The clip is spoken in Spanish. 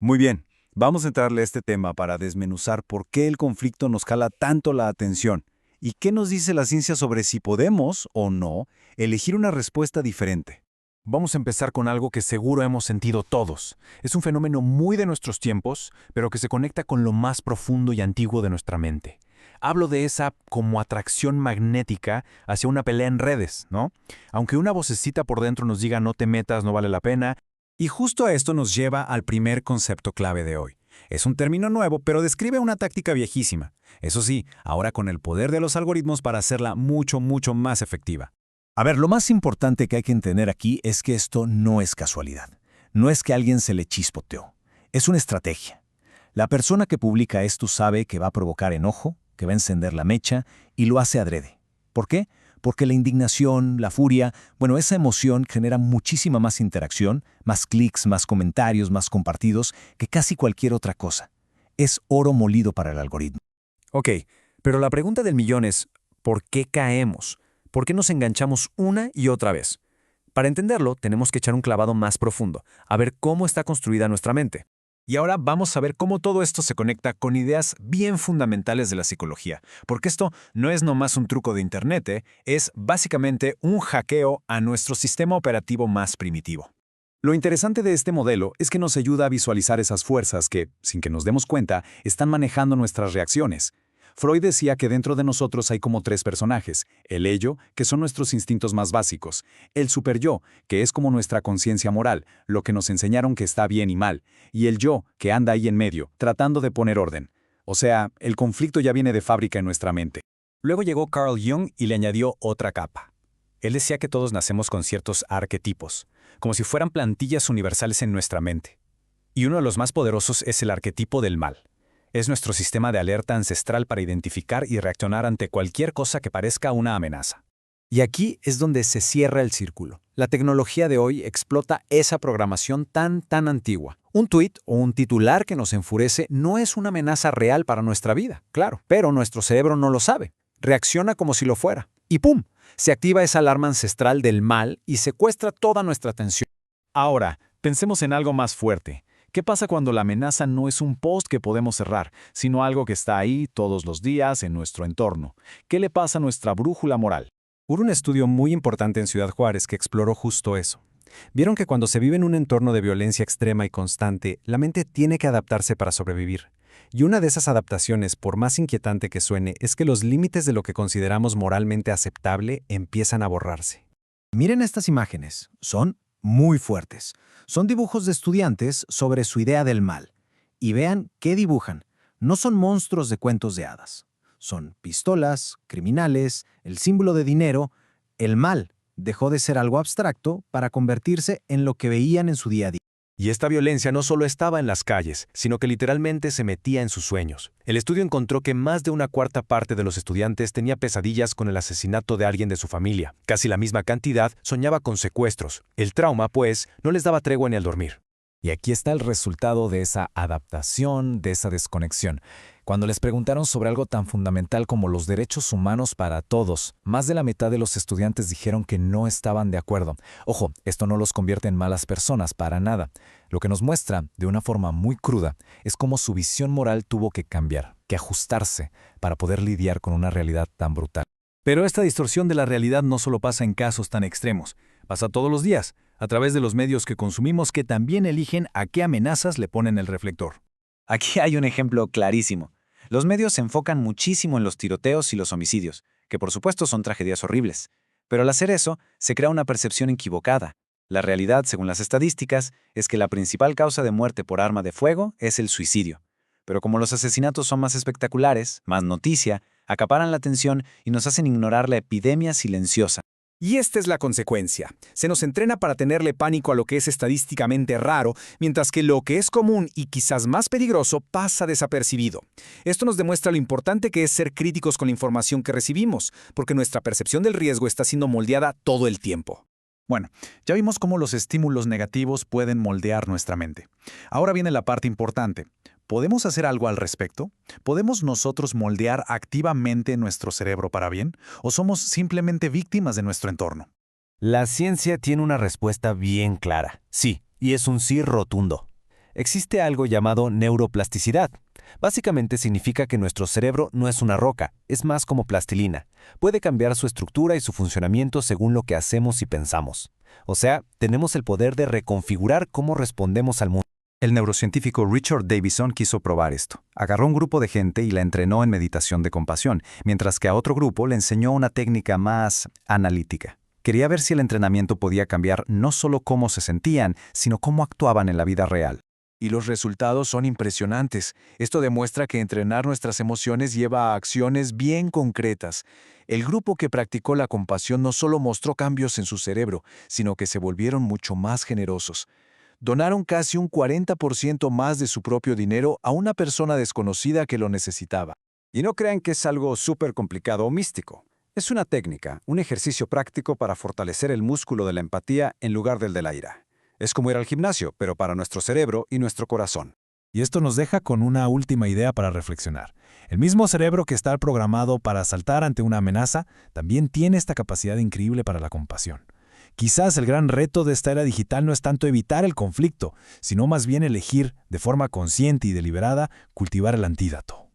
Muy bien, vamos a entrarle a este tema para desmenuzar por qué el conflicto nos jala tanto la atención y qué nos dice la ciencia sobre si podemos o no elegir una respuesta diferente. Vamos a empezar con algo que seguro hemos sentido todos. Es un fenómeno muy de nuestros tiempos, pero que se conecta con lo más profundo y antiguo de nuestra mente. Hablo de esa como atracción magnética hacia una pelea en redes, ¿no? Aunque una vocecita por dentro nos diga no te metas, no vale la pena. Y justo a esto nos lleva al primer concepto clave de hoy. Es un término nuevo, pero describe una táctica viejísima. Eso sí, ahora con el poder de los algoritmos para hacerla mucho más efectiva. A ver, lo más importante que hay que entender aquí es que esto no es casualidad. No es que alguien se le chispoteó. Es una estrategia. La persona que publica esto sabe que va a provocar enojo, que va a encender la mecha y lo hace adrede. ¿Por qué? Porque la indignación, la furia, bueno, esa emoción genera muchísima más interacción, más clics, más comentarios, más compartidos que casi cualquier otra cosa. Es oro molido para el algoritmo. Ok, pero la pregunta del millón es, ¿por qué caemos? ¿Por qué nos enganchamos una y otra vez? Para entenderlo, tenemos que echar un clavado más profundo, a ver cómo está construida nuestra mente. Y ahora vamos a ver cómo todo esto se conecta con ideas bien fundamentales de la psicología, porque esto no es nomás un truco de Internet, es básicamente un hackeo a nuestro sistema operativo más primitivo. Lo interesante de este modelo es que nos ayuda a visualizar esas fuerzas que, sin que nos demos cuenta, están manejando nuestras reacciones. Freud decía que dentro de nosotros hay como tres personajes: el ello, que son nuestros instintos más básicos; el superyo, que es como nuestra conciencia moral, lo que nos enseñaron que está bien y mal; y el yo, que anda ahí en medio, tratando de poner orden. O sea, el conflicto ya viene de fábrica en nuestra mente. Luego llegó Carl Jung y le añadió otra capa. Él decía que todos nacemos con ciertos arquetipos, como si fueran plantillas universales en nuestra mente. Y uno de los más poderosos es el arquetipo del mal. Es nuestro sistema de alerta ancestral para identificar y reaccionar ante cualquier cosa que parezca una amenaza. Y aquí es donde se cierra el círculo. La tecnología de hoy explota esa programación tan antigua. Un tuit o un titular que nos enfurece no es una amenaza real para nuestra vida, claro, pero nuestro cerebro no lo sabe. Reacciona como si lo fuera. Y ¡pum! Se activa esa alarma ancestral del mal y secuestra toda nuestra atención. Ahora, pensemos en algo más fuerte. ¿Qué pasa cuando la amenaza no es un post que podemos cerrar, sino algo que está ahí todos los días en nuestro entorno? ¿Qué le pasa a nuestra brújula moral? Hubo un estudio muy importante en Ciudad Juárez que exploró justo eso. Vieron que cuando se vive en un entorno de violencia extrema y constante, la mente tiene que adaptarse para sobrevivir. Y una de esas adaptaciones, por más inquietante que suene, es que los límites de lo que consideramos moralmente aceptable empiezan a borrarse. Miren estas imágenes, son muy fuertes. Son dibujos de estudiantes sobre su idea del mal. Y vean qué dibujan. No son monstruos de cuentos de hadas. Son pistolas, criminales, el símbolo de dinero. El mal dejó de ser algo abstracto para convertirse en lo que veían en su día a día. Y esta violencia no solo estaba en las calles, sino que literalmente se metía en sus sueños. El estudio encontró que más de una cuarta parte de los estudiantes tenía pesadillas con el asesinato de alguien de su familia. Casi la misma cantidad soñaba con secuestros. El trauma, pues, no les daba tregua ni al dormir. Y aquí está el resultado de esa adaptación, de esa desconexión. Cuando les preguntaron sobre algo tan fundamental como los derechos humanos para todos, más de la mitad de los estudiantes dijeron que no estaban de acuerdo. Ojo, esto no los convierte en malas personas, para nada. Lo que nos muestra, de una forma muy cruda, es cómo su visión moral tuvo que cambiar, que ajustarse, para poder lidiar con una realidad tan brutal. Pero esta distorsión de la realidad no solo pasa en casos tan extremos, pasa todos los días, a través de los medios que consumimos que también eligen a qué amenazas le ponen el reflector. Aquí hay un ejemplo clarísimo. Los medios se enfocan muchísimo en los tiroteos y los homicidios, que por supuesto son tragedias horribles. Pero al hacer eso, se crea una percepción equivocada. La realidad, según las estadísticas, es que la principal causa de muerte por arma de fuego es el suicidio. Pero como los asesinatos son más espectaculares, más noticia, acaparan la atención y nos hacen ignorar la epidemia silenciosa. Y esta es la consecuencia. Se nos entrena para tenerle pánico a lo que es estadísticamente raro, mientras que lo que es común y quizás más peligroso pasa desapercibido. Esto nos demuestra lo importante que es ser críticos con la información que recibimos, porque nuestra percepción del riesgo está siendo moldeada todo el tiempo. Bueno, ya vimos cómo los estímulos negativos pueden moldear nuestra mente. Ahora viene la parte importante. ¿Podemos hacer algo al respecto? ¿Podemos nosotros moldear activamente nuestro cerebro para bien? ¿O somos simplemente víctimas de nuestro entorno? La ciencia tiene una respuesta bien clara. Sí, y es un sí rotundo. Existe algo llamado neuroplasticidad. Básicamente significa que nuestro cerebro no es una roca, es más como plastilina. Puede cambiar su estructura y su funcionamiento según lo que hacemos y pensamos. O sea, tenemos el poder de reconfigurar cómo respondemos al mundo. El neurocientífico Richard Davidson quiso probar esto. Agarró un grupo de gente y la entrenó en meditación de compasión, mientras que a otro grupo le enseñó una técnica más analítica. Quería ver si el entrenamiento podía cambiar no solo cómo se sentían, sino cómo actuaban en la vida real. Y los resultados son impresionantes. Esto demuestra que entrenar nuestras emociones lleva a acciones bien concretas. El grupo que practicó la compasión no solo mostró cambios en su cerebro, sino que se volvieron mucho más generosos. Donaron casi un 40% más de su propio dinero a una persona desconocida que lo necesitaba. Y no crean que es algo súper complicado o místico. Es una técnica, un ejercicio práctico para fortalecer el músculo de la empatía en lugar del de la ira. Es como ir al gimnasio, pero para nuestro cerebro y nuestro corazón. Y esto nos deja con una última idea para reflexionar. El mismo cerebro que está programado para saltar ante una amenaza, también tiene esta capacidad increíble para la compasión. Quizás el gran reto de esta era digital no es tanto evitar el conflicto, sino más bien elegir, de forma consciente y deliberada, cultivar el antídoto.